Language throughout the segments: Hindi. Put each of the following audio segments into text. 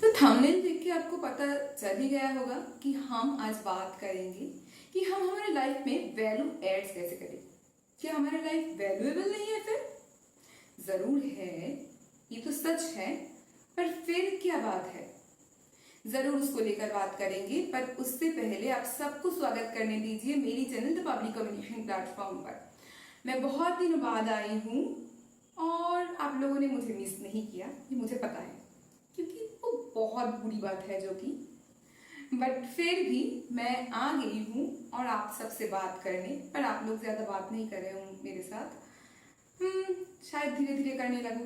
तो थंबनेल देख के आपको पता चल ही गया होगा कि हम आज बात करेंगे कि हम हमारे लाइफ में वैल्यू एड्स कैसे करें। क्या हमारी लाइफ वैल्यूएबल नहीं है? फिर जरूर है, ये तो सच है, पर फिर क्या बात है, जरूर उसको लेकर बात करेंगे। पर उससे पहले आप सबको स्वागत करने दीजिए मेरी channel the public communication platform पर। मैं बहुत दिनों बाद आई हूँ और आप लोगों ने मुझे मिस नहीं किया, ये मुझे पता है, क्योंकि वो बहुत बुरी बात है जो कि, बट फिर भी मैं आ गई हूँ और आप सबसे बात करने। पर आप लोग ज़्यादा बात नहीं कर रहे हो मेरे साथ, शायद धीरे धीरे करने लगो।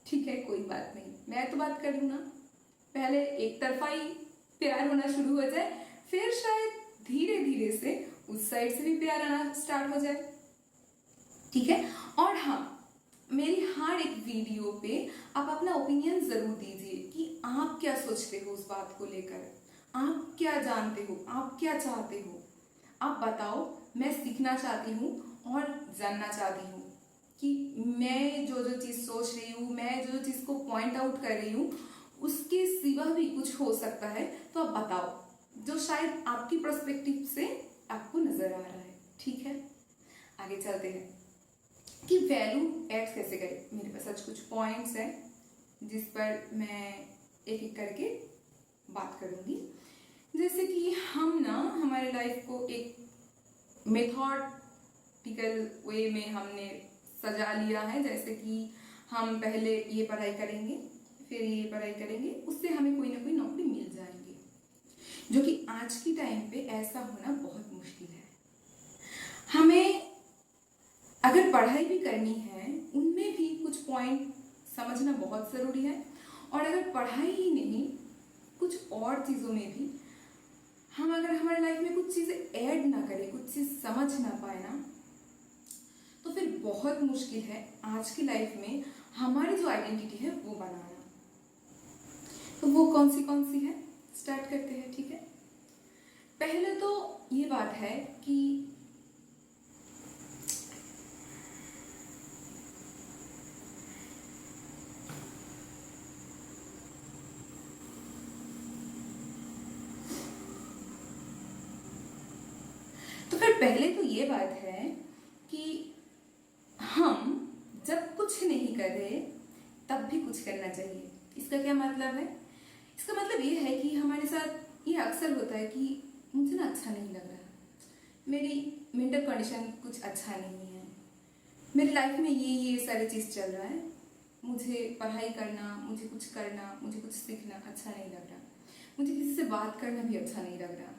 ठीक है, कोई बात नहीं, मैं तो बात कर लूँ ना। पहले एक तरफा ही प्यार होना शुरू हो जाए, फिर शायद धीरे धीरे से उस साइड से भी प्यार आना स्टार्ट हो जाए। ठीक है, और हाँ, मेरी हर एक वीडियो पे आप अपना ओपिनियन जरूर दीजिए कि आप क्या सोचते हो उस बात को लेकर, आप क्या जानते हो, आप क्या चाहते हो, आप बताओ। मैं सीखना चाहती हूँ और जानना चाहती हूँ कि मैं जो जो चीज़ सोच रही हूँ, मैं जो चीज़ को पॉइंट आउट कर रही हूँ, उसके सिवा भी कुछ हो सकता है, तो आप बताओ जो शायद आपकी पर्सपेक्टिव से आपको नजर आ रहा है। ठीक है, आगे चलते हैं कि वैल्यू एड कैसे करें। मेरे पास आज कुछ पॉइंट्स हैं जिस पर मैं एक एक करके बात करूंगी। जैसे कि हम ना हमारे लाइफ को एक मेथोडिकल वे में हमने सजा लिया है। जैसे कि हम पहले ये पढ़ाई करेंगे, फिर ये पढ़ाई करेंगे, उससे हमें कोई ना कोई नौकरी मिल जाएंगी, जो कि आज की टाइम पे ऐसा होना बहुत मुश्किल है। हमें अगर पढ़ाई भी करनी है, उनमें भी कुछ पॉइंट समझना बहुत ज़रूरी है। और अगर पढ़ाई ही नहीं, कुछ और चीज़ों में भी हम अगर हमारे लाइफ में कुछ चीज़ें ऐड ना करें, कुछ चीज़ समझ ना पाए ना, तो फिर बहुत मुश्किल है आज की लाइफ में हमारी जो आइडेंटिटी है वो बनाना। तो वो कौन सी है, स्टार्ट करते हैं। ठीक है, पहले तो ये बात है कि पहले तो ये बात है कि हम जब कुछ नहीं कर रहे तब भी कुछ करना चाहिए। इसका क्या मतलब है? इसका मतलब ये है कि हमारे साथ ये अक्सर होता है कि मुझे ना अच्छा नहीं लग रहा, मेरी मेंटल कंडीशन कुछ अच्छा नहीं है, मेरी लाइफ में ये सारी चीज़ चल रहा है, मुझे पढ़ाई करना, मुझे कुछ करना, मुझे कुछ सीखना अच्छा नहीं लग रहा, मुझे किसी से बात करना भी अच्छा नहीं लग रहा,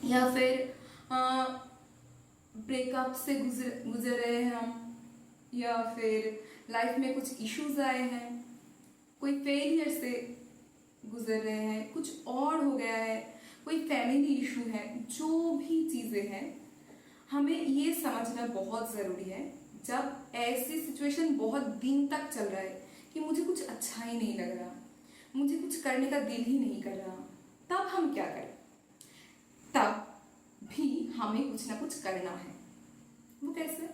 या फिर ब्रेकअप से गुजर रहे हैं हम, या फिर लाइफ में कुछ इश्यूज आए हैं, कोई फेलियर से गुजर रहे हैं, कुछ और हो गया है, कोई फैमिली इशू है, जो भी चीज़ें हैं, हमें ये समझना बहुत ज़रूरी है। जब ऐसी सिचुएशन बहुत दिन तक चल रहा है कि मुझे कुछ अच्छा ही नहीं लग रहा, मुझे कुछ करने का दिल ही नहीं कर रहा, तब हम क्या करें? तब भी हमें कुछ ना कुछ करना है। वो कैसे?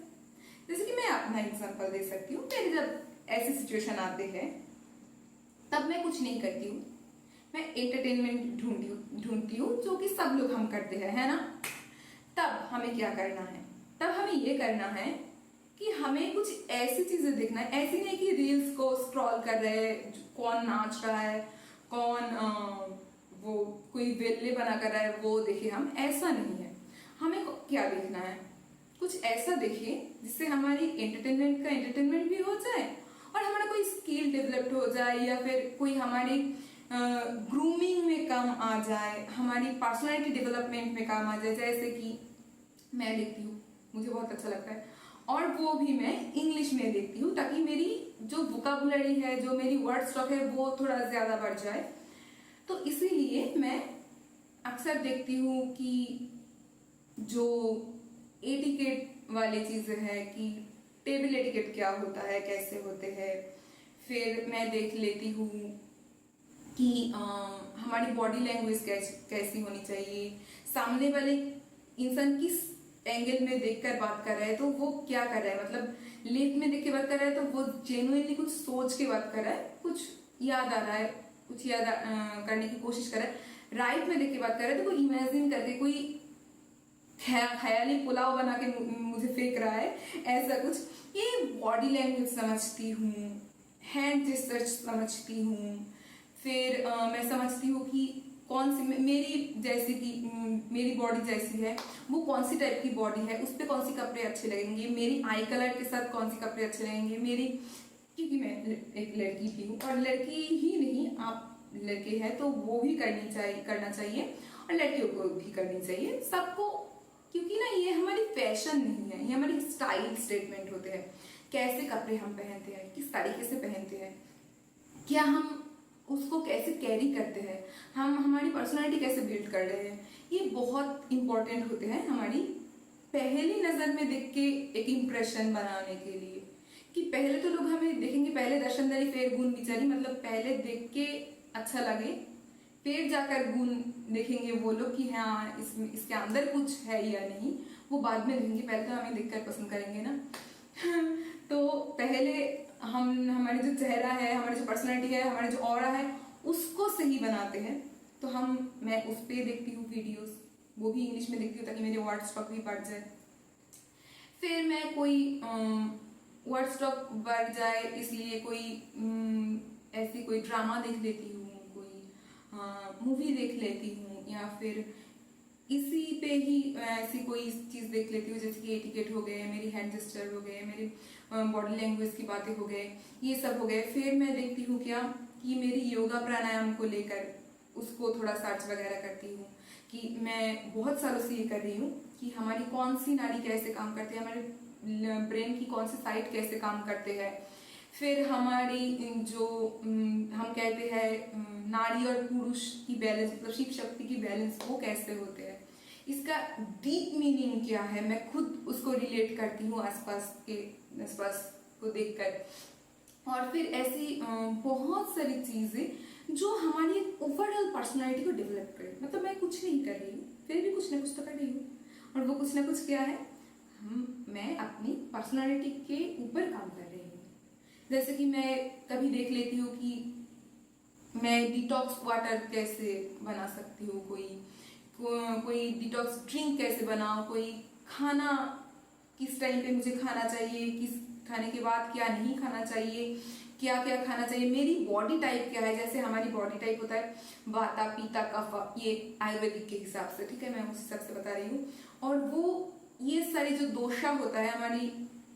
जैसे कि मैं अपना एग्जांपल दे सकती हूँ। मेरे जब ऐसी सिचुएशन आते हैं तब मैं कुछ नहीं करती हूँ, मैं एंटरटेनमेंट ढूंढती हूँ, जो कि सब लोग हम करते हैं, है ना। तब हमें क्या करना है? तब हमें ये करना है कि हमें कुछ ऐसी चीजें देखना है। ऐसी नहीं कि रील्स को स्क्रॉल कर रहे हैं, कौन नाच रहा है, कौन वो कोई वेल्ले बना कर रहा है वो देखे हम, ऐसा नहीं है। हमें क्या देखना है? कुछ ऐसा देखिए जिससे हमारी एंटरटेनमेंट भी हो जाए और हमारा कोई स्किल डेवलप्ड हो जाए, या फिर कोई हमारी ग्रूमिंग में काम आ जाए, हमारी पर्सनालिटी डेवलपमेंट में काम आ जाए। जैसे कि मैं देखती हूँ, मुझे बहुत अच्छा लगता है, और वो भी मैं इंग्लिश में देखती हूँ, ताकि मेरी जो वोकैबुलरी है, जो मेरी वर्ड स्टॉक है, वो थोड़ा ज़्यादा बढ़ जाए। तो इसीलिए मैं अक्सर देखती हूँ कि जो एटिकेट वाली चीज़ें हैं, कि टेबल एटिकेट क्या होता है, कैसे होते हैं। फिर मैं देख लेती हूँ कि हमारी बॉडी लैंग्वेज कैसी होनी चाहिए, सामने वाले इंसान किस एंगल में देखकर बात कर रहा है, तो वो क्या कर रहा है, मतलब लेफ्ट में देख के बात कर रहा है तो वो जेन्युइनली कुछ सोच के बात कर रहा है, कुछ याद आ रहा है, कुछ याद करने की कोशिश कर रहा है, राइट में देख के बात कर रहा है, तो कोई इमेजिन करके कोई ख्याली पुलाव बना के मुझे फेंक रहा है, ऐसा कुछ। ये बॉडी लैंग्वेज समझती हूँ, हैंड जेस्चर समझती हूँ, फिर मैं समझती हूँ कि कौन सी मेरी जैसे कि मेरी बॉडी जैसी है वो कौन सी टाइप की बॉडी है, उस पर कौन सी कपड़े अच्छे लगेंगे, मेरी आई कलर के साथ कौन सी कपड़े अच्छे लगेंगे मेरी, क्योंकि मैं एक लड़की भी हूँ, और लड़की ही नहीं, आप लड़के हैं तो वो भी करना चाहिए, और लड़कियों को भी करनी चाहिए, सबको। क्योंकि ना ये हमारी फैशन नहीं है, ये हमारी स्टाइल स्टेटमेंट होते हैं। कैसे कपड़े हम पहनते हैं, किस तरीके से पहनते हैं, क्या हम उसको कैसे कैरी करते हैं, हम हमारी पर्सनालिटी कैसे बिल्ड कर रहे हैं, ये बहुत इंपॉर्टेंट होते हैं हमारी पहली नजर में देख के एक इम्प्रेशन बनाने के लिए। कि पहले तो लोग हमें देखेंगे, पहले दर्शनदारी फिर गुण विचारी, मतलब पहले देख के अच्छा लगे, फिर जाकर गुण देखेंगे वो लोग कि हाँ इसके अंदर कुछ है या नहीं, वो बाद में देखेंगे, पहले तो हमें देखकर पसंद करेंगे ना। तो पहले हम हमारी जो चेहरा है, हमारी जो पर्सनैलिटी है, हमारा जो ऑरा है, उसको सही बनाते हैं। तो मैं उस पर देखती हूँ वीडियोस, वो भी इंग्लिश में देखती हूँ ताकि मेरे वर्ड स्टॉक भी बढ़ जाए। फिर मैं कोई वर्ड स्टॉक बढ़ जाए इसलिए कोई ऐसी कोई ड्रामा देख लेती हूँ, कोई मूवी देख लेती हूँ, या फिर इसी पे ही ऐसी कोई चीज़ देख लेती हूँ, जैसे कि एटिकेट हो गए, मेरी हैंड जेस्चर हो गए, मेरी बॉडी लैंग्वेज की बातें हो गए, ये सब हो गए। फिर मैं देखती हूँ क्या कि मेरी योगा प्राणायाम को लेकर उसको थोड़ा सर्च वगैरह करती हूँ, कि मैं बहुत सालों से ये कर रही हूँ कि हमारी कौन सी नाड़ी कैसे काम करती है, हमारे ब्रेन की कौन सी साइड कैसे काम करते हैं, फिर हमारी जो हम कहते हैं नारी और पुरुष की बैलेंस, मतलब शिव शक्ति की बैलेंस, वो कैसे होते हैं, इसका डीप मीनिंग क्या है, मैं खुद उसको रिलेट करती हूँ आसपास को देखकर। और फिर ऐसी बहुत सारी चीजें जो हमारी ओवरऑल पर्सनालिटी को डेवलप करे। मतलब मैं कुछ नहीं कर रही हूँ, फिर भी कुछ ना कुछ तो कर रही हूँ, और वो कुछ ना कुछ क्या है, मैं अपनी पर्सनालिटी के ऊपर काम कर रही हूँ। जैसे कि मैं कभी देख लेती हूँ कि मैं डिटॉक्स वाटर कैसे बना सकती हूँ, कोई डिटॉक्स ड्रिंक कैसे बनाऊँ, कोई खाना किस टाइम पे मुझे खाना चाहिए, किस खाने के बाद क्या नहीं खाना चाहिए, क्या क्या खाना चाहिए, मेरी बॉडी टाइप क्या है। जैसे हमारी बॉडी टाइप होता है वाता पीता कफ, ये आयुर्वेदिक के हिसाब से, ठीक है, मैं उस हिसाब से बता रही हूँ। और वो ये सारी जो दोषा होता है, हमारी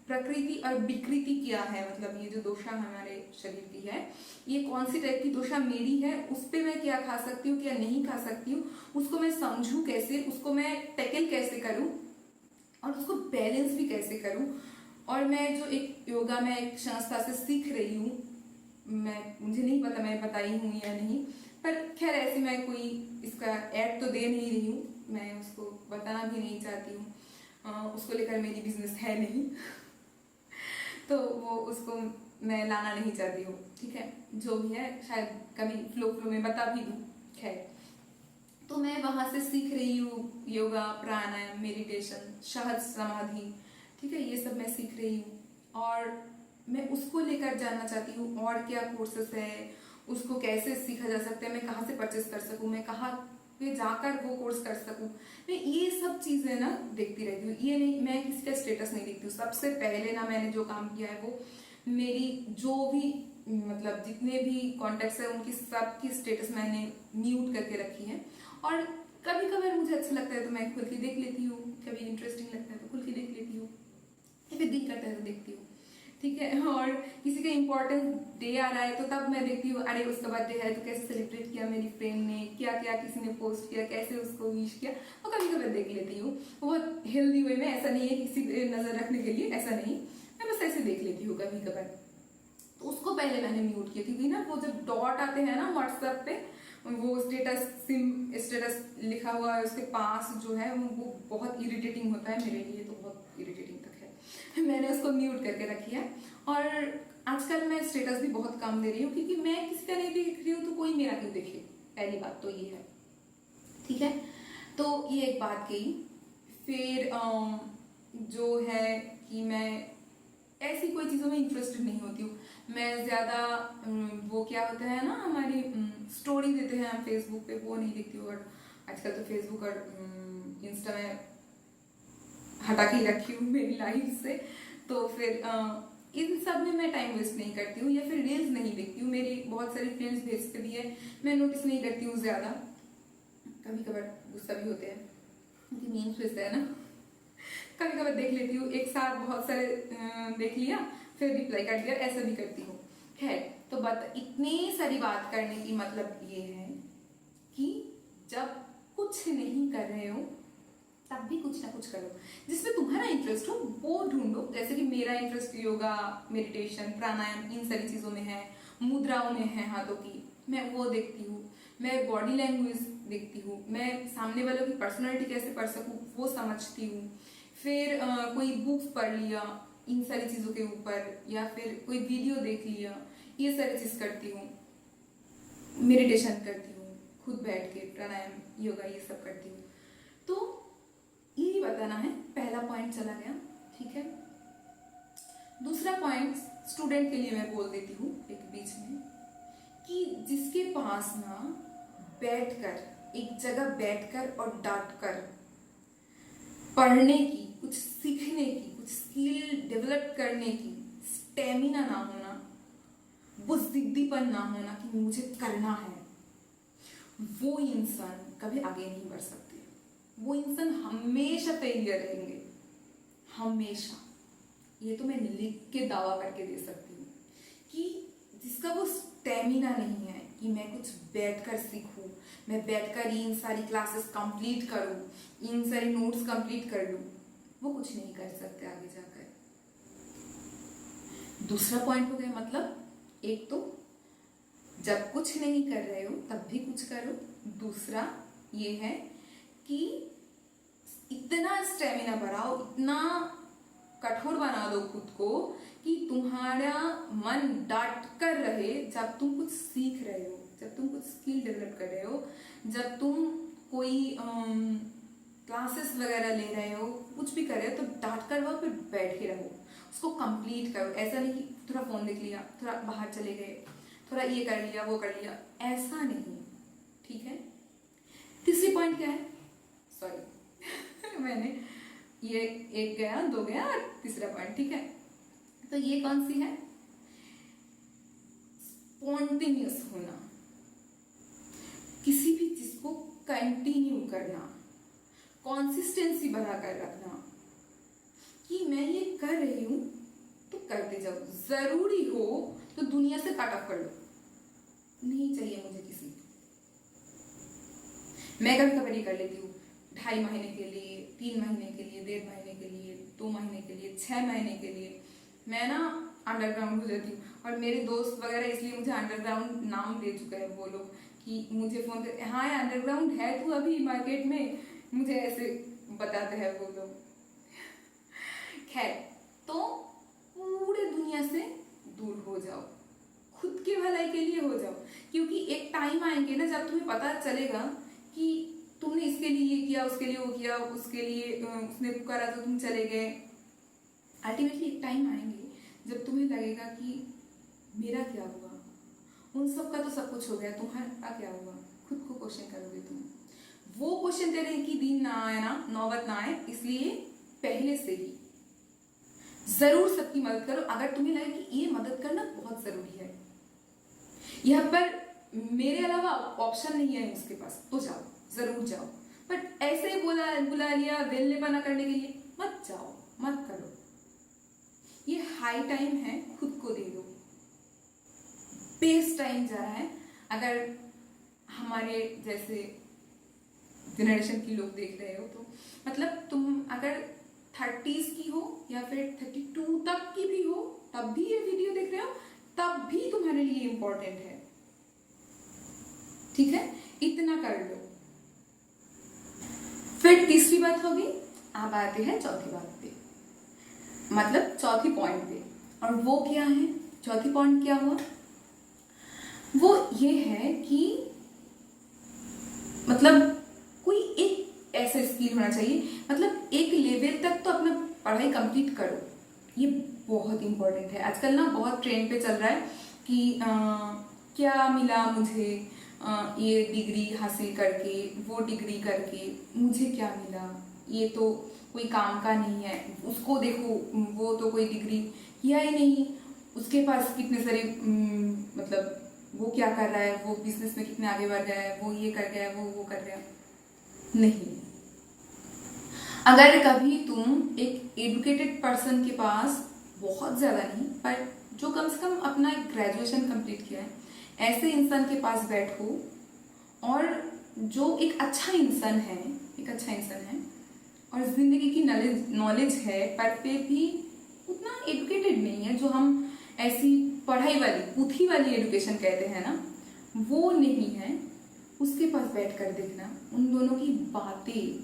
प्रकृति और विकृति क्या है, मतलब ये जो दोषा हमारे शरीर की है, ये कौन सी टाइप की दोषा मेरी है, उस पर मैं क्या खा सकती हूँ, क्या नहीं खा सकती हूँ, उसको मैं समझूं कैसे, उसको मैं टैकल कैसे करूँ, और उसको बैलेंस भी कैसे करूँ। और मैं जो एक योगा में एक संस्था से सीख रही हूँ, मुझे नहीं पता मैं बताई हूँ या नहीं, पर खैर ऐसे मैं कोई इसका ऐड तो दे नहीं रही हूँ, मैं उसको बताना भी नहीं चाहती हूँ, उसको लेकर मेरी बिजनेस है नहीं। तो वो उसको मैं लाना नहीं चाहती हूँ, ठीक है, जो भी है शायद कभी फ्लो में बता भी दूँ, खैर। तो मैं वहां से सीख रही हूँ योगा, प्राणायाम, मेडिटेशन, सहज समाधि, ठीक है, ये सब मैं सीख रही हूँ, और मैं उसको लेकर जानना चाहती हूँ और क्या कोर्सेस है, उसको कैसे सीखा जा सकता है, मैं कहाँ से परचेस कर सकूँ, मैं कहाँ पे जाकर वो कोर्स कर सकूँ, मैं ये सब चीजें ना देखती रहती हूँ। ये नहीं, मैं किसी का स्टेटस नहीं देखती हूँ। सबसे पहले ना मैंने जो काम किया है वो मेरी जो भी मतलब जितने भी कॉन्टेक्ट्स है उनकी सबकी स्टेटस मैंने म्यूट करके रखी है, और कभी कभार मुझे अच्छा लगता है तो मैं खुल के देख लेती हूँ, कभी इंटरेस्टिंग लगता है तो खुल के देख लेती हूँ, या फिर दिल करता है तो देखती हूँ, ठीक है। और किसी का इम्पोर्टेंट डे आ रहा है तो तब मैं देखती हूँ, अरे उसका बर्थडे है तो कैसे सेलिब्रेट किया मेरी फ्रेंड ने, क्या क्या किसी ने पोस्ट किया, कैसे उसको विश किया, वो कभी कभी देख लेती हूँ। बहुत हेल्दी वे में, ऐसा नहीं है किसी नजर रखने के लिए, ऐसा नहीं, मैं बस ऐसे देख लेती हूँ कभी कभार। तो उसको पहले मैंने म्यूट किया, क्योंकि ना वो जब डॉट आते हैं ना व्हाट्सएप पे, वो स्टेटस लिखा हुआ है उसके पास जो है वो बहुत इरिटेटिंग होता है मेरे लिए, तो बहुत इरिटेटिंग तक है। मैंने उसको म्यूट करके रखी है, और आजकल मैं स्टेटस भी बहुत कम दे रही हूँ, क्योंकि मैं किसी का नहीं देख रही हूँ तो कोई मेरा क्यों देखे, पहली बात तो ये है, ठीक है। तो ये एक बात गई। फिर जो है कि मैं ऐसी कोई चीज़ों में इंटरेस्टेड नहीं होती हूँ। मैं ज़्यादा वो क्या होता है ना, हमारी स्टोरी देते हैं हम फेसबुक पे, वो नहीं देखती हूँ। और आजकल तो फेसबुक और इंस्टा में हटा के ही रखी हूँ मेरी लाइफ से। तो फिर इन सब में मैं टाइम वेस्ट नहीं करती हूँ, या फिर रील्स नहीं देखती हूँ। मेरी बहुत सारी फ्रेंड्स भेजते भी है, मैं नोटिस नहीं करती हूँ ज़्यादा। कभी कभार गुस्सा भी होते हैं क्योंकि मीम्स भेजता है ना, कभी कभार देख लेती हूँ, एक साथ बहुत सारे देख लिया फिर रिप्लाई कर दिया, ऐसा भी करती हूँ। खैर, तो इतनी सारी बात करने की मतलब ये है कि जब कुछ नहीं कर रहे हो तब भी कुछ ना कुछ करो, जिसमें तुम्हारा इंटरेस्ट हो वो ढूंढो। जैसे कि मेरा इंटरेस्ट योगा, मेडिटेशन, प्राणायाम, इन सारी चीज़ों में है, मुद्राओं में है हाथों की, मैं वो देखती हूँ। मैं बॉडी लैंग्वेज देखती हूँ, मैं सामने वालों की पर्सनालिटी कैसे पढ़ सकूँ वो समझती हूँ। फिर कोई बुक्स पढ़ लिया इन सारी चीज़ों के ऊपर, या फिर कोई वीडियो देख लिया, ये सारी चीज़ करती हूँ। मेडिटेशन करती हूँ, खुद बैठ के प्राणायाम, योगा, ये सब करती हूँ। तो यही बताना है, पहला पॉइंट चला गया, ठीक है। दूसरा पॉइंट स्टूडेंट के लिए मैं बोल देती हूँ एक बीच में, कि जिसके पास ना बैठकर, एक जगह बैठकर और डांटकर पढ़ने की, कुछ सीखने की, कुछ स्किल डेवलप करने की स्टेमिना ना होना, बुज़दिद्दीपन ना होना कि मुझे करना है, वो इंसान कभी आगे नहीं बढ़ सकते। वो इंसान हमेशा फेलियर रहेंगे, हमेशा। ये तो मैं लिख के दावा करके दे सकती हूँ कि जिसका वो स्टेमिना नहीं है कि मैं कुछ बैठकर सीखूं, मैं बैठकर इन सारी क्लासेस कंप्लीट करूं, इन सारी नोट्स कंप्लीट कर लूं, वो कुछ नहीं कर सकते आगे जाकर। दूसरा पॉइंट हो गया, मतलब एक तो जब कुछ नहीं कर रहे हो तब भी कुछ करो। दूसरा ये है कि इतना स्टेमिना बढ़ाओ, इतना कठोर बना दो खुद को कि तुम्हारा मन डट कर रहे जब तुम कुछ सीख रहे हो, जब तुम कुछ स्किल डेवलप कर रहे हो, जब तुम कोई क्लासेस वगैरह ले रहे हो, कुछ भी कर रहे हो, तो डट कर वहाँ पे बैठे रहो, उसको कंप्लीट करो। ऐसा नहीं कि थोड़ा फोन देख लिया, थोड़ा बाहर चले गए, थोड़ा ये कर लिया, वो कर लिया, ऐसा नहीं, ठीक है। तीसरी पॉइंट क्या है, सॉरी मैंने ये एक गया, दो गया, और तीसरा पॉइंट, ठीक है। तो ये कौन सी है, स्पॉन्टेनियस होना, किसी भी चीज को कंटिन्यू करना, कंसिस्टेंसी बनाकर रखना कि मैं ये कर रही हूं तो करते जाओ, जरूरी हो तो दुनिया से कट ऑफ कर लो, नहीं चाहिए मुझे किसी। मैं कभी कभी ये कर लेती हूँ 2.5 महीने के लिए, 3 महीने के लिए, 1.5 महीने के लिए, 2 महीने के लिए, 6 महीने के लिए मैं ना अंडरग्राउंड हो जाती हूँ। और मेरे दोस्त वगैरह इसलिए मुझे अंडरग्राउंड नाम दे चुके हैं वो लोग, कि मुझे फोन करते, हाँ अंडरग्राउंड है तू अभी मार्केट में, मुझे ऐसे बताते हैं वो लोग। खैर, तो पूरे दुनिया से दूर हो जाओ, खुद के भलाई के लिए हो जाओ, क्योंकि एक टाइम आएंगे ना जब तुम्हें पता चलेगा कि तुमने इसके लिए ये किया, उसके लिए वो किया, उसके लिए उसने पुकारा तो तुम चले गए। अल्टीमेटली एक टाइम आएंगे जब तुम्हें लगेगा कि मेरा क्या हुआ, उन सब का तो सब कुछ हो गया, तुम्हारा क्या हुआ, खुद को क्वेश्चन करोगे तुम। वो क्वेश्चन करने की दिन ना आए ना, नौबत ना आए, इसलिए पहले से ही जरूर सबकी मदद करो। अगर तुम्हें लगे कि ये मदद करना बहुत जरूरी है, यहाँ पर मेरे अलावा ऑप्शन नहीं है उसके पास, तो जाओ, जरूर जाओ। बट ऐसे ही बुला लिया वेलनेपना करने के लिए मत जाओ, मत करो। ये हाई टाइम है, खुद को दे दो, बेस्ट टाइम जा रहा है। अगर हमारे जैसे जनरेशन की लोग देख रहे हो तो मतलब तुम अगर 30s की हो या फिर 32 तक की भी हो, तब भी ये वीडियो देख रहे हो, तब भी तुम्हारे लिए इंपॉर्टेंट है, ठीक है। इतना कर लो। फिर तीसरी बात होगी, अब आते हैं चौथी बात पे, मतलब चौथी पॉइंट पे। और वो क्या है, चौथी पॉइंट क्या हुआ, वो ये है कि मतलब कोई एक ऐसा स्किल होना चाहिए, मतलब एक लेवल तक तो अपना पढ़ाई कंप्लीट करो, ये बहुत इम्पोर्टेंट है। आजकल ना बहुत ट्रेंड पे चल रहा है कि क्या मिला मुझे ये डिग्री हासिल करके, वो डिग्री करके मुझे क्या मिला, ये तो कोई काम का नहीं है। उसको देखो, वो तो कोई डिग्री किया ही नहीं, उसके पास कितने सारे मतलब वो क्या कर रहा है, वो बिजनेस में कितने आगे बढ़ गया है, वो ये कर गया है, वो कर गया। नहीं, अगर कभी तुम एक एडुकेटेड पर्सन के पास, बहुत ज़्यादा नहीं पर जो कम से कम अपना एक ग्रेजुएशन कंप्लीट किया है, ऐसे इंसान के पास बैठो और जो एक अच्छा इंसान है, और जिंदगी की नॉलेज है पर फिर भी उतना एडुकेटेड नहीं है, जो हम ऐसी पढ़ाई वाली पुथी वाली एडुकेशन कहते हैं ना, वो नहीं है, उसके पास बैठकर देखना उन दोनों की बातें,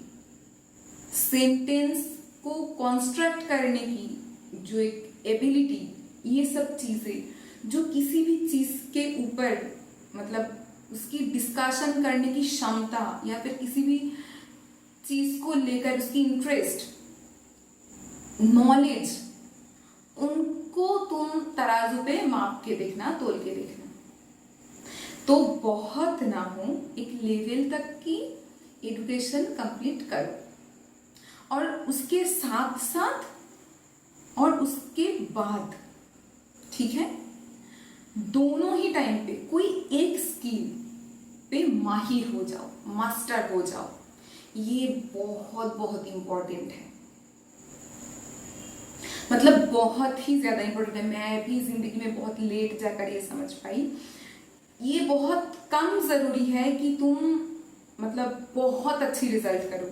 सेंटेंस को कंस्ट्रक्ट करने की जो एक एबिलिटी, ये सब चीजें जो किसी भी चीज के ऊपर मतलब उसकी डिस्कशन करने की क्षमता या फिर किसी भी चीज को लेकर उसकी इंटरेस्ट, नॉलेज, उनको तुम तराजू पे माप के देखना, तोल के देखना। तो बहुत ना हो, एक लेवल तक की एजुकेशन कंप्लीट करो और उसके साथ साथ और उसके बाद, ठीक है, दोनों ही टाइम पे कोई एक स्किल पे माहिर हो जाओ, मास्टर हो जाओ। ये बहुत बहुत इंपॉर्टेंट है, मतलब बहुत ही ज्यादा इंपॉर्टेंट है। मैं भी जिंदगी में बहुत लेट जाकर ये समझ पाई। ये बहुत कम जरूरी है कि तुम मतलब बहुत अच्छी रिजल्ट करो,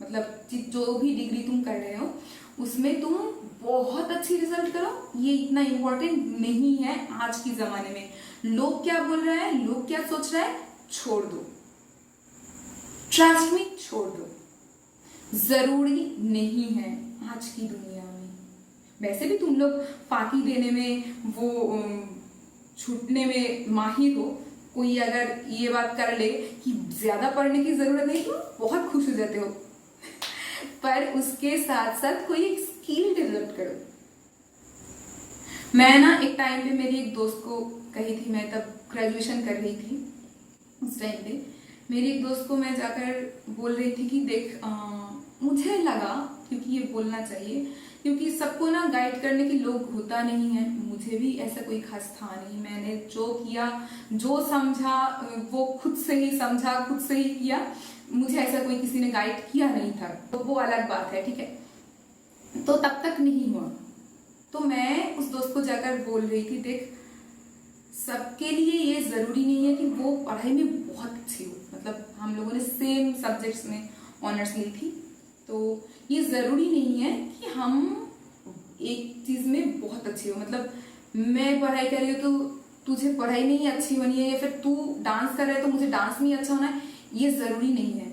मतलब जो भी डिग्री तुम कर रहे हो उसमें तुम बहुत अच्छी रिजल्ट करो, ये इतना इम्पोर्टेंट नहीं है आज की जमाने में। लोग क्या बोल रहे हैं, लोग क्या सोच रहे हैं, छोड़ दो, ट्रस्ट मी, छोड़ दो, जरूरी नहीं है आज की दुनिया में। वैसे भी तुम लोग फाकी देने में, वो छूटने में माहिर हो। कोई अगर ये बात कर ले कि ज्यादा पढ़ने की जरूरत नहीं, तो बहुत खुश हो जाते हो पर उसके साथ साथ कोई एक स्किल डेवलप करो। मैं ना एक टाइम पे मेरी एक दोस्त को कही थी, मैं तब ग्रेजुएशन कर रही थी, उस टाइम पे मेरी एक दोस्त को मैं जाकर बोल रही थी कि देख, मुझे लगा, क्योंकि ये बोलना चाहिए, क्योंकि सबको ना गाइड करने के लोग होता नहीं है, मुझे भी ऐसा कोई खास था नहीं। मैंने जो किया, जो समझा, वो खुद से ही समझा, खुद से ही किया। मुझे ऐसा कोई किसी ने गाइड किया नहीं था, तो वो अलग बात है, ठीक है। तो तब तक नहीं हुआ, तो मैं उस दोस्त को जाकर बोल रही थी, देख, सबके लिए ये जरूरी नहीं है कि वो पढ़ाई में बहुत अच्छी हो। मतलब हम लोगों ने सेम सब्जेक्ट्स में ऑनर्स ली थी, तो ये जरूरी नहीं है कि हम एक चीज में बहुत अच्छी हो। मतलब मैं पढ़ाई कर रही हूँ तो तुझे पढ़ाई में ही अच्छी होनी है, या फिर तू डांस कर रहा है तो मुझे डांस में ही अच्छा होना है, ये जरूरी नहीं है।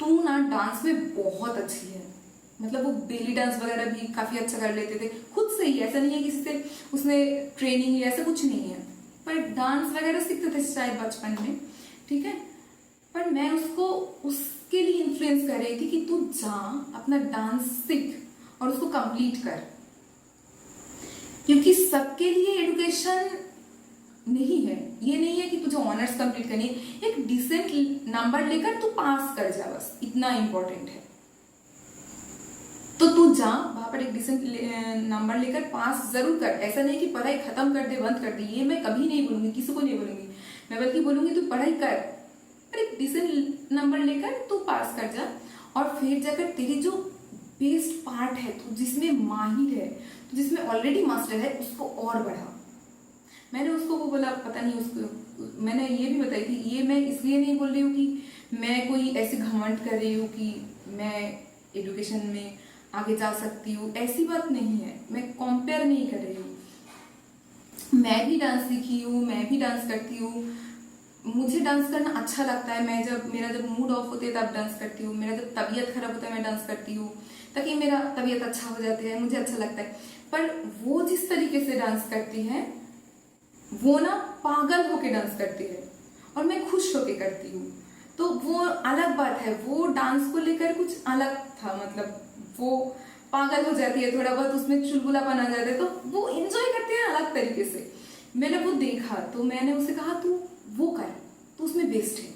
तू ना डांस में बहुत अच्छी है, मतलब वो बेली डांस वगैरह भी काफी अच्छा कर लेते थे खुद से ही, ऐसा नहीं है किसी से उसने ट्रेनिंग लिया, ऐसा कुछ नहीं है, पर डांस वगैरह सीखते थे शायद बचपन में, ठीक है। पर मैं उसको उसके लिए इन्फ्लुएंस कर रही थी कि तू जा अपना डांस सीख और उसको कंप्लीट कर, क्योंकि सबके लिए एजुकेशन नहीं है। ये नहीं है कि तुझे ऑनर्स कंप्लीट करनी है, एक डिसेंट नंबर लेकर तू पास कर जा, बस इतना इंपॉर्टेंट है। तो तू जा वहां पर एक डिसेंट नंबर लेकर पास जरूर कर। ऐसा नहीं कि पढ़ाई खत्म कर दे, बंद कर दे, ये मैं कभी नहीं बोलूंगी, किसी को नहीं बोलूंगी। मैं बल्कि बोलूंगी तू पढ़ाई कर, पर एक डिसेंट नंबर लेकर तू पास कर जा, और फिर जाकर तेरी जो बेस्ट पार्ट है, तू जिसमें माहिर है, तू जिसमें ऑलरेडी मास्टर है, उसको और बढ़ा। मैंने उसको वो बोला, पता नहीं उसको मैंने ये भी बताई थी, ये मैं इसलिए नहीं बोल रही हूँ कि मैं कोई ऐसे घमंड कर रही हूँ कि मैं एजुकेशन में आगे जा सकती हूँ, ऐसी बात नहीं है। मैं कंपेयर नहीं कर रही हूँ, मैं भी डांस सीखी हूँ, मैं भी डांस करती हूँ, मुझे डांस करना अच्छा लगता है। मेरा जब मूड ऑफ होता है तब डांस करती हूँ, मेरा जब तबीयत खराब होता है मैं डांस करती हूँ, ताकि मेरा तबीयत अच्छा हो जाती है, मुझे अच्छा लगता है। पर वो जिस तरीके से डांस करती है, वो ना पागल होके डांस करती है और मैं खुश होके करती हूँ, तो वो अलग बात है। वो डांस को लेकर कुछ अलग था, मतलब वो पागल हो जाती है, थोड़ा बहुत उसमें चुलबुलापन आ जाता है, तो वो एंजॉय करते हैं अलग तरीके से। मैंने वो देखा तो मैंने उसे कहा तू वो कर, तू उसमें बेस्ट है,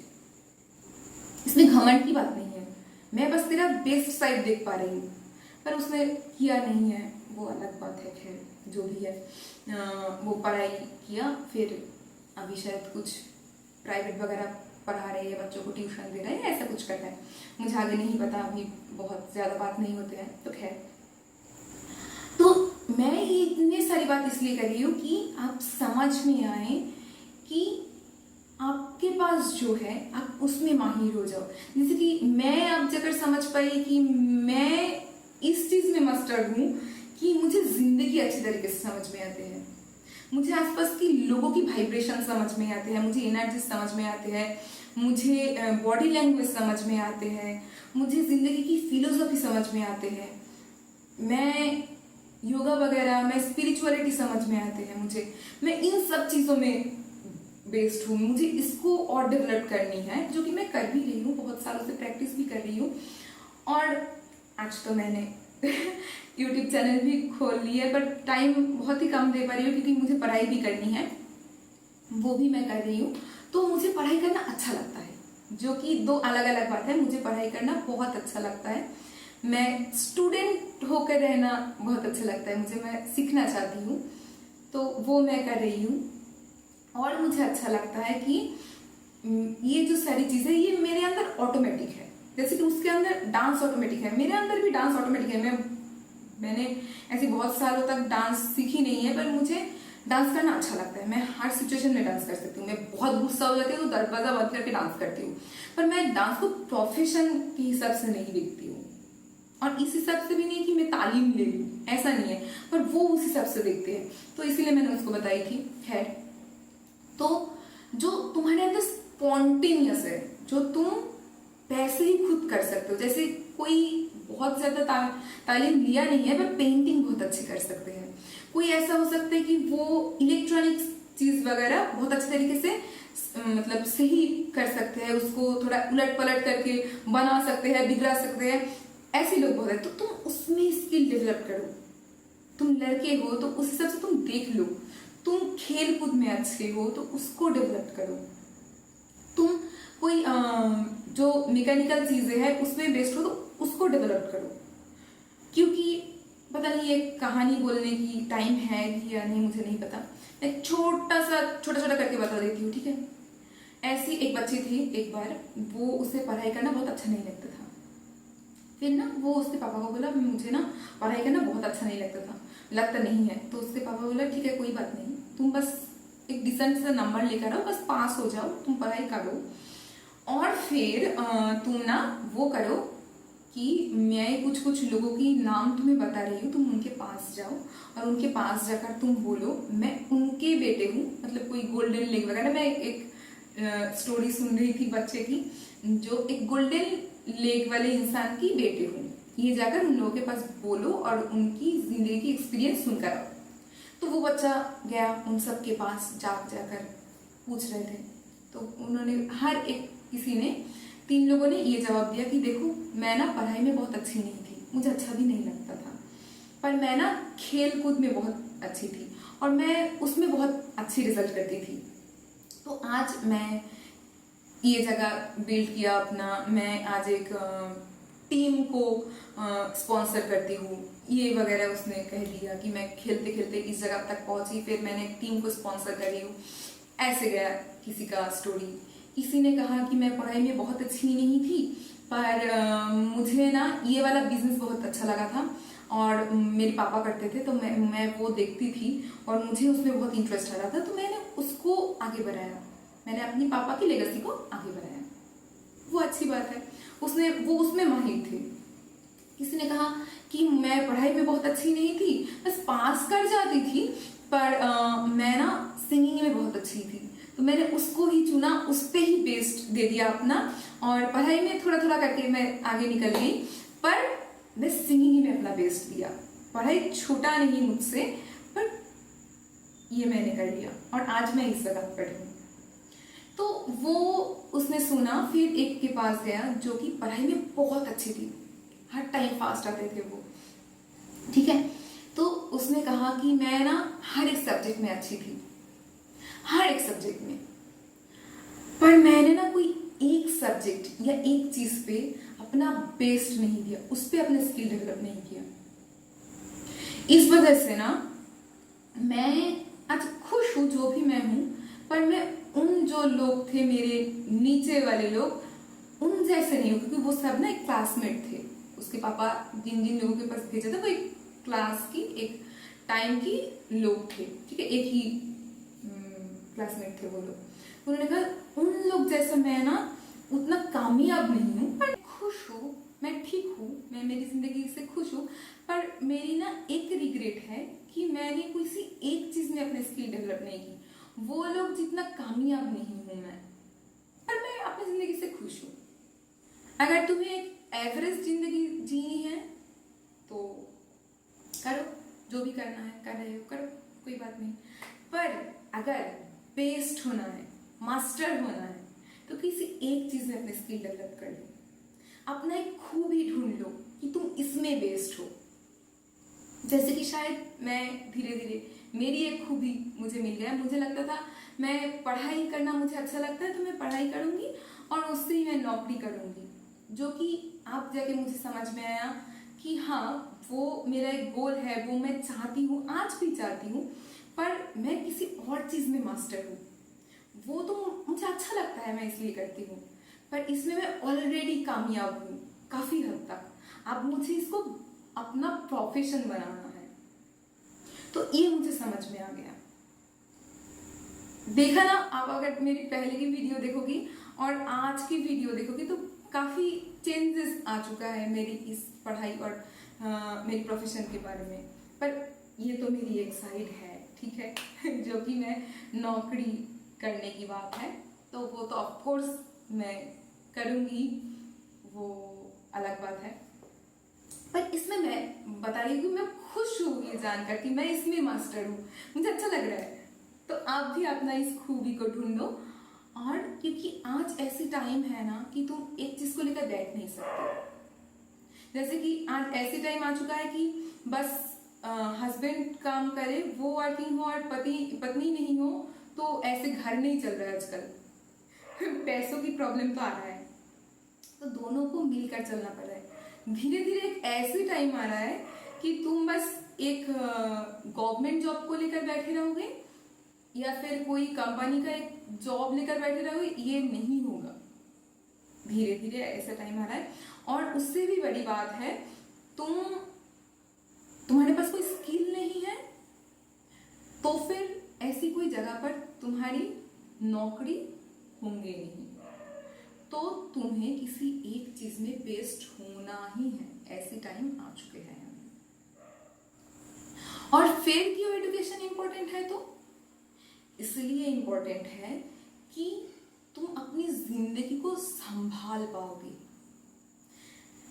इसमें घमंड की बात नहीं है, मैं बस तेरा बेस्ट साइड देख पा रही हूँ। पर उसने किया नहीं है, वो अलग बात है, खैर जो भी है। वो पढ़ाई किया, फिर अभी शायद कुछ प्राइवेट वगैरह पढ़ा रहे हैं, बच्चों को ट्यूशन दे रहे हैं, ऐसा कुछ कर रहा है, मुझे आगे नहीं पता, अभी बहुत ज़्यादा बात नहीं होते हैं, तो खैर। तो मैं ये इतनी सारी बात इसलिए कर रही हूँ कि आप समझ में आए कि आपके पास जो है आप उसमें माहिर हो जाओ। जैसे कि मैं अब जगह समझ पाई कि मैं इस चीज में मास्टर हूँ कि मुझे जिंदगी अच्छी तरीके से समझ में आते हैं, मुझे आसपास की लोगों की वाइब्रेशन समझ में आते हैं, मुझे एनर्जी समझ में आते हैं, मुझे बॉडी लैंग्वेज समझ में आते हैं, मुझे जिंदगी की फिलोसफी समझ में आते हैं, मैं योगा वगैरह, मैं स्पिरिचुअलिटी समझ में आते हैं मुझे, मैं इन सब चीज़ों में बेस्ड हूँ, मुझे इसको और डेवलप करनी है, जो कि मैं कर भी रही हूँ, बहुत सालों से प्रैक्टिस भी कर रही हूँ। और आज तो मैंने यूट्यूब चैनल भी खोल लिया है, पर टाइम बहुत ही कम दे पा रही हूँ क्योंकि मुझे पढ़ाई भी करनी है, वो भी मैं कर रही हूँ। तो मुझे पढ़ाई करना अच्छा लगता है, जो कि दो अलग अलग बात है। मुझे पढ़ाई करना बहुत अच्छा लगता है, मैं स्टूडेंट होकर रहना बहुत अच्छा लगता है मुझे, मैं सीखना चाहती हूँ, तो वो मैं कर रही हूँ। और मुझे अच्छा लगता है कि ये जो सारी चीज़ें ये मेरे अंदर ऑटोमेटिक है, जैसे कि उसके अंदर डांस ऑटोमेटिक है, मेरे अंदर भी डांस ऑटोमेटिक है। मैंने ऐसे बहुत सालों तक डांस सीखी नहीं है, पर मुझे डांस करना अच्छा लगता है, मैं हर सिचुएशन में डांस कर सकती हूँ। मैं बहुत गुस्सा हो जाती हूँ तो दरवाजा बंद करके डांस करती हूँ, पर मैं डांस को प्रोफेशन के हिसाब से नहीं देखती हूँ, और इस हिसाब से भी नहीं कि मैं तालीम ले लूँ, ऐसा नहीं है, पर वो उस हिसाब से देखते हैं, तो इसीलिए मैंने उसको बताई थी। खैर, तो जो तुम्हारे अंदर स्पॉन्टेनियस है, जो तुम पैसे ही खुद कर सकते हो, जैसे कोई बहुत ज्यादा तालीम लिया नहीं है पर पेंटिंग बहुत अच्छी कर सकते हैं, कोई ऐसा हो सकता है कि वो इलेक्ट्रॉनिक चीज वगैरह बहुत अच्छे तरीके से मतलब सही कर सकते हैं, उसको थोड़ा उलट पलट करके बना सकते हैं, बिगड़ा सकते हैं, ऐसे लोग बहुत है। तो तुम उसमें स्किल डेवलप करो, तुम लड़के हो तो उस हिसाब से तुम देख लो, तुम खेल कूद में अच्छे हो तो उसको डेवलप करो, तुम कोई जो मैकेनिकल चीजें हैं उसमें बेस्ट हो तो उसको डेवलप करो। क्योंकि पता नहीं ये कहानी बोलने की टाइम है या नहीं, मुझे नहीं पता, मैं छोटा छोटा करके बता देती हूँ, ठीक है। ऐसी एक बच्ची थी, एक बार वो उसे पढ़ाई करना बहुत अच्छा नहीं लगता था, फिर ना वो उसके पापा को बोला मुझे ना पढ़ाई करना बहुत अच्छा नहीं लगता नहीं है, तो उसके पापा बोला ठीक है कोई बात नहीं, तुम बस एक डिसेंट सा नंबर लेकर आओ, बस पास हो जाओ, तुम पढ़ाई करो, और फिर तुम ना वो करो कि मैं कुछ लोगों की नाम तुम्हें बता रही हूँ, तुम उनके पास जाओ और उनके पास जाकर तुम बोलो मैं उनके बेटे हूँ, मतलब कोई गोल्डन लेग वगैरह। मैं एक स्टोरी सुन रही थी बच्चे की, जो एक गोल्डन लेग वाले इंसान की बेटे हूँ, ये जाकर उन लोगों के पास बोलो और उनकी जिंदगी की एक्सपीरियंस सुनकर आओ। तो वो बच्चा गया, उन सब के पास जाकर पूछ रहे थे, तो उन्होंने हर एक किसी ने 3 लोगों ने ये जवाब दिया कि देखो मैं ना पढ़ाई में बहुत अच्छी नहीं थी, मुझे अच्छा भी नहीं लगता था, पर मैं ना खेल कूद में बहुत अच्छी थी और मैं उसमें बहुत अच्छी रिजल्ट करती थी। तो आज मैं ये जगह बिल्ड किया अपना, मैं आज एक टीम को स्पॉन्सर करती हूँ, ये वगैरह उसने कह दिया कि मैं खेलते खेलते इस जगह तक पहुंची, फिर मैंने एक टीम को स्पॉन्सर करी हूँ। ऐसे गया किसी का स्टोरी। किसी ने कहा कि मैं पढ़ाई में बहुत अच्छी नहीं थी, पर मुझे ना ये वाला बिजनेस बहुत अच्छा लगा था और मेरे पापा करते थे, तो मैं वो देखती थी और मुझे उसमें बहुत इंटरेस्ट आ रहा था, तो मैंने उसको आगे बढ़ाया, मैंने अपनी पापा की लेगेसी को आगे बढ़ाया। वो अच्छी बात है, वो उसमें माहिर थे। किसी ने कहा कि मैं पढ़ाई में बहुत अच्छी नहीं थी, बस पास कर जाती थी, पर मैं ना सिंगिंग में बहुत अच्छी थी, तो मैंने उसको ही चुना, उस पर ही बेस्ट दे दिया अपना, और पढ़ाई में थोड़ा थोड़ा करके मैं आगे निकल गई, पर मैं सिंगिंग में अपना बेस्ट दिया। पढ़ाई छूटा नहीं मुझसे, पर ये मैंने कर लिया और आज मैं इस जगह पर हूँ। तो वो उसने सुना, फिर एक के पास गया जो कि पढ़ाई में बहुत अच्छी थी, हर टाइम फास्ट आते थे वो, ठीक है। तो उसने कहा कि मैं ना हर एक सब्जेक्ट में अच्छी थी, हर एक सब्जेक्ट में, पर मैंने ना कोई एक सब्जेक्ट या एक चीज पे अपना बेस्ट नहीं दिया, उस पे अपना स्किल डेवलप नहीं किया। इस वजह से ना मैं आज खुश हूं जो भी मैं हूं, पर मैं उन जो लोग थे मेरे नीचे वाले लोग, उन जैसे नहीं हूं, क्योंकि वो सब ना एक क्लासमेट थे। उसके पापा जिन जिन लोगों के पास भेजे थे वो एक क्लास की, एक टाइम की लोग थे, ठीक है, एक ही क्लासमेट थे वो लोग। उन्होंने कहा उन लोग जैसा मैं ना उतना कामयाब नहीं हूं, पर खुश हूं, मैं ठीक हूं, मैं मेरी जिंदगी से खुश हूं। पर मेरी ना एक रिग्रेट है कि मैंने किसी एक चीज में अपने स्किल डेवलप नहीं की। वो लोग जितना कामयाब नहीं हूं मैं, पर मैं अपनी जिंदगी से खुश हूं। अगर तुम्हें एक एवरेज जिंदगी जीनी है तो करो, जो भी करना है कर रहे हो करो, कोई बात नहीं। पर अगर बेस्ट होना है, मास्टर होना है, तो किसी एक चीज में अपने स्किल डेवलप कर लो, अपना एक खूबी ढूंढ लो कि तुम इसमें बेस्ट हो। जैसे कि शायद मैं धीरे धीरे मेरी एक खूबी मुझे मिल गया। मुझे लगता था मैं पढ़ाई करना मुझे अच्छा लगता है तो मैं पढ़ाई करूंगी और उससे ही मैं नौकरी करूंगी, जो कि अब जाके मुझे समझ में आया कि हाँ वो मेरा एक गोल है, वो मैं चाहती हूँ, आज भी चाहती हूँ, पर मैं किसी और चीज में मास्टर हूँ। वो तो मुझे अच्छा लगता है, मैं इसलिए करती हूँ, पर इसमें मैं ऑलरेडी कामयाब हूँ काफी हद तक। अब मुझे इसको अपना प्रोफेशन बनाना है। तो ये मुझे समझ में आ गया। देखा ना, आप अगर मेरी पहले की वीडियो देखोगी और आज की वीडियो देखोगी तो काफी चेंजेस आ चुका है मेरी इस पढ़ाई और मेरी प्रोफेशन के बारे में। पर ये तो मेरी एक साइड है, ठीक है जो कि मैं नौकरी करने की बात है, तो वो तो ऑफ कोर्स मैं करूंगी, वो अलग बात है। पर इसमें मैं बता रही हूँ कि मैं खुश हूँ ये जानकर कि मैं इसमें मास्टर हूँ, मुझे अच्छा लग रहा है। तो आप भी अपना इस खूबी को ढूंढो। और क्योंकि आज ऐसी टाइम है ना कि तुम एक चीज को लेकर बैठ नहीं सकते। जैसे कि आज ऐसी टाइम आ चुका है कि बस हस्बैंड काम करे, वो वर्किंग हो और पत्नी नहीं हो, तो ऐसे घर नहीं चल रहा है आजकल पैसों की प्रॉब्लम तो आ रहा है, तो दोनों को मिलकर चलना पड़ रहा है। धीरे धीरे एक ऐसी टाइम आ रहा है कि तुम बस एक गवर्नमेंट जॉब को लेकर बैठे रहोगे या फिर कोई कंपनी का एक जॉब लेकर बैठे रहोगे, ये नहीं होगा। धीरे धीरे ऐसा टाइम आ रहा है। और उससे भी बड़ी बात है, तुम्हारे पास कोई स्किल नहीं है तो फिर ऐसी कोई जगह पर तुम्हारी नौकरी होंगे नहीं, तो तुम्हें किसी एक चीज में बेस्ट होना ही है। ऐसे टाइम आ चुके हैं। और फिर क्यों एजुकेशन इंपॉर्टेंट है? तो इसलिए इंपॉर्टेंट है कि तुम अपनी जिंदगी को संभाल पाओगे।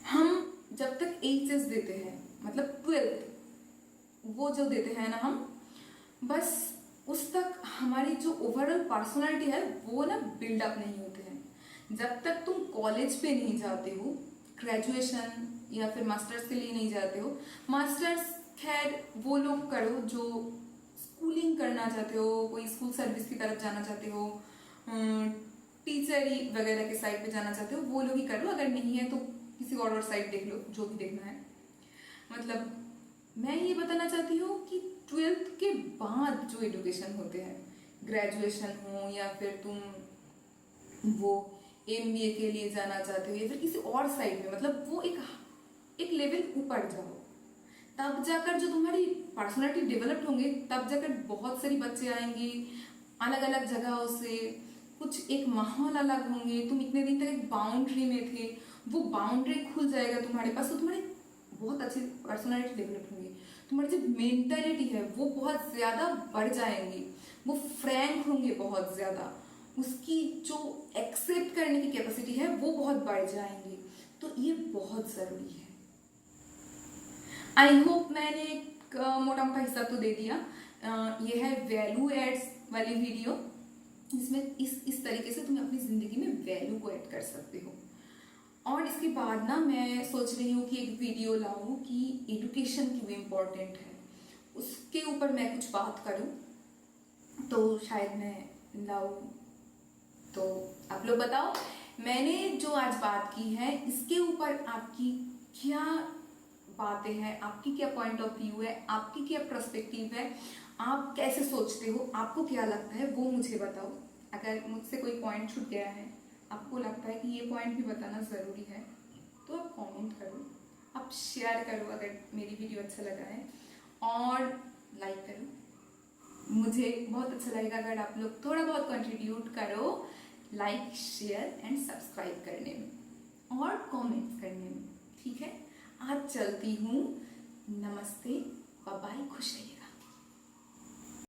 हम जब तक एक चीज देते हैं, मतलब 12th वो जो देते हैं ना हम, बस उस तक हमारी जो ओवरऑल पर्सनालिटी है वो ना बिल्डअप नहीं होते हैं। जब तक तुम कॉलेज पे नहीं जाते हो, ग्रेजुएशन या फिर मास्टर्स के लिए नहीं जाते हो। मास्टर्स खैर वो लोग करो जो स्कूलिंग करना चाहते हो, कोई स्कूल सर्विस की तरफ जाना चाहते हो, टीचरी वगैरह के साइड पे जाना चाहते हो, वो लोग ही करो। अगर नहीं है तो किसी और साइड देख लो, जो भी देखना है। मतलब मैं ये बताना चाहती हूँ कि 12th के बाद जो एजुकेशन होते हैं, ग्रेजुएशन हो या फिर तुम वो MBA के लिए जाना चाहते हो या फिर किसी और साइड में, मतलब वो एक लेवल ऊपर जाओ, तब जाकर जो तुम्हारी पर्सनालिटी डेवलप होंगे, तब जाकर बहुत सारी बच्चे आएंगे अलग अलग जगहों से, कुछ एक माहौल अलग होंगे। तुम इतने दिन तक एक बाउंड्री में थे, वो बाउंड्री खुल जाएगा तुम्हारे पास, तो तुम्हारी बहुत अच्छी पर्सनालिटी डेवलप होंगी। तुम्हारी जो मेंटालिटी है वो बहुत ज्यादा बढ़ जाएंगी, वो फ्रैंक होंगे बहुत ज्यादा, उसकी जो एक्सेप्ट करने की कैपेसिटी है वो बहुत बढ़ जाएंगी। तो ये बहुत जरूरी है। आई होप मैंने एक मोटा मोटा हिस्सा तो दे दिया। ये है वैल्यू एड्स वाली वीडियो, जिसमें इस तरीके से तुम अपनी जिंदगी में वैल्यू को ऐड कर सकते हो। और इसके बाद ना मैं सोच रही हूँ कि एक वीडियो लाऊं कि एजुकेशन क्यों इम्पोर्टेंट है, उसके ऊपर मैं कुछ बात करूं, तो शायद मैं लाऊं। तो आप लोग बताओ, मैंने जो आज बात की है इसके ऊपर आपकी क्या बातें हैं, आपकी क्या पॉइंट ऑफ व्यू है, आपकी क्या पर्सपेक्टिव है, आप कैसे सोचते हो, आपको क्या लगता है वो मुझे बताओ। अगर मुझसे कोई पॉइंट छूट गया है, आपको लगता है कि ये पॉइंट भी बताना ज़रूरी है, तो आप कमेंट करो, आप शेयर करो अगर मेरी वीडियो अच्छा लगा है, और लाइक करो। मुझे बहुत अच्छा लगेगा अगर आप लोग थोड़ा बहुत कंट्रीब्यूट करो लाइक शेयर एंड सब्सक्राइब करने में और कमेंट्स करने में। ठीक है, आज चलती हूँ। नमस्ते, बाय बाय, खुश रहिए।